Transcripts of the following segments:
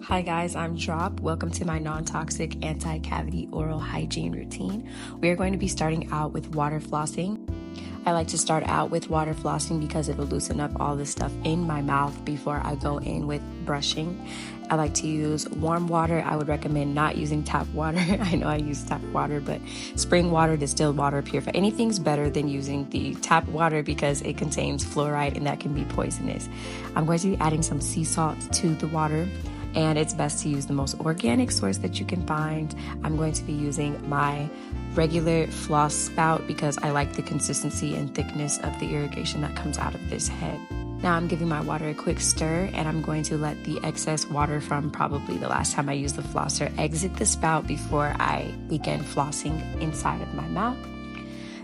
Hi guys, I'm Drop. Welcome to my non-toxic anti-cavity oral hygiene routine. We are going to be starting out with water flossing. I like to start out with water flossing because it will loosen up all the stuff in my mouth before I go in with brushing. I like to use warm water. I would recommend not using tap water. I know I use tap water, but spring water, distilled water, purified, anything's better than using the tap water because it contains fluoride and that can be poisonous. I'm going to be adding some sea salt to the water, and it's best to use the most organic source that you can find. I'm going to be using my regular floss spout because I like the consistency and thickness of the irrigation that comes out of this head. Now I'm giving my water a quick stir, and I'm going to let the excess water from probably the last time I used the flosser exit the spout before I begin flossing inside of my mouth.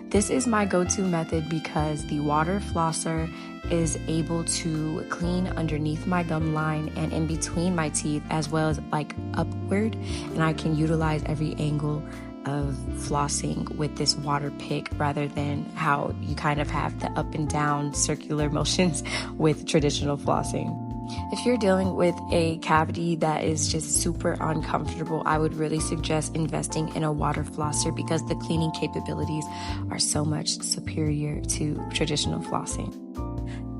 This is my go-to method because the water flosser is able to clean underneath my gum line and in between my teeth, as well as like upward, and I can utilize every angle of flossing with this water pick rather than how you kind of have the up and down circular motions with traditional flossing. If you're dealing with a cavity that is just super uncomfortable, I would really suggest investing in a water flosser because the cleaning capabilities are so much superior to traditional flossing.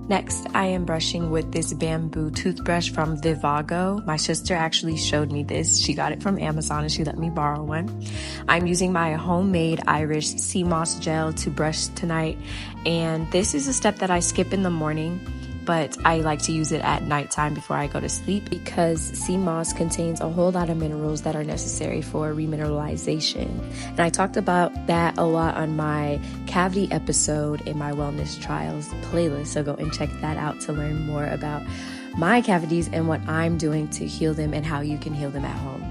Next, I am brushing with this bamboo toothbrush from Vivago. My sister actually showed me this. She got it from Amazon and she let me borrow one. I'm using my homemade Irish sea moss gel to brush tonight, and this is a step that I skip in the morning, but I like to use it at nighttime before I go to sleep because sea moss contains a whole lot of minerals that are necessary for remineralization. And I talked about that a lot on my cavity episode in my Wellness Trials playlist, so go and check that out to learn more about my cavities and what I'm doing to heal them and how you can heal them at home.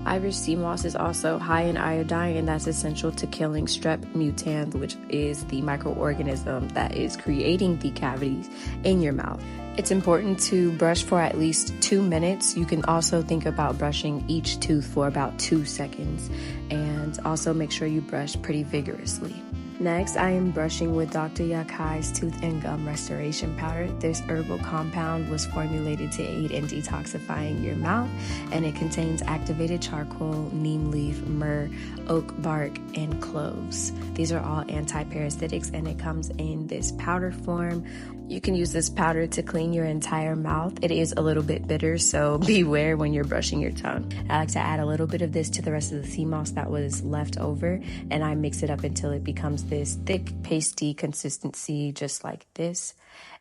Irish sea moss is also high in iodine, and that's essential to killing strep mutans, which is the microorganism that is creating the cavities in your mouth. It's important to brush for at least 2 minutes. You can also think about brushing each tooth for about 2 seconds, and also make sure you brush pretty vigorously. Next, I am brushing with Dr. Yakai's Tooth and Gum Restoration Powder. This herbal compound was formulated to aid in detoxifying your mouth, and it contains activated charcoal, neem leaf, myrrh, oak bark, and cloves. These are all anti-parasitics, and it comes in this powder form. You can use this powder to clean your entire mouth. It is a little bit bitter, so beware when you're brushing your tongue. I like to add a little bit of this to the rest of the sea moss that was left over, and I mix it up until it becomes this thick, pasty consistency, just like this,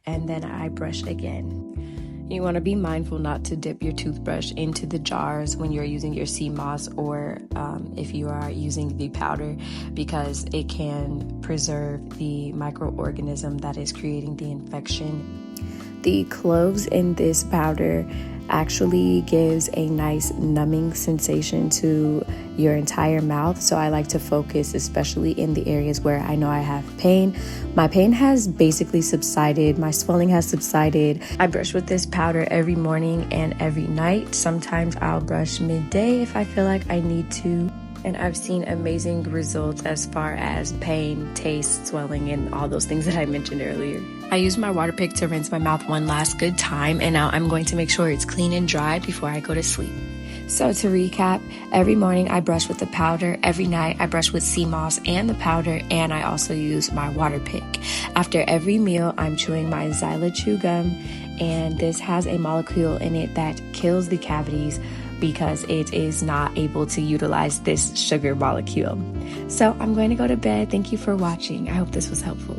and then I brush again. You want to be mindful not to dip your toothbrush into the jars when you're using your sea moss or if you are using the powder, because it can preserve the microorganism that is creating the infection. The cloves in this powder actually gives a nice numbing sensation to your entire mouth, so I like to focus especially in the areas where I know I have pain. My pain has basically subsided, my swelling has subsided. I brush with this powder every morning and every night. Sometimes I'll brush midday if I feel like I need to, and I've seen amazing results as far as pain, taste, swelling, and all those things that I mentioned earlier. I use my water pick to rinse my mouth one last good time, and now I'm going to make sure it's clean and dry before I go to sleep. So to recap, every morning I brush with the powder, every night I brush with sea moss and the powder, and I also use my water pick. After every meal, I'm chewing my Xyla Chew gum, and this has a molecule in it that kills the cavities because it is not able to utilize this sugar molecule. So I'm going to go to bed. Thank you for watching. I hope this was helpful.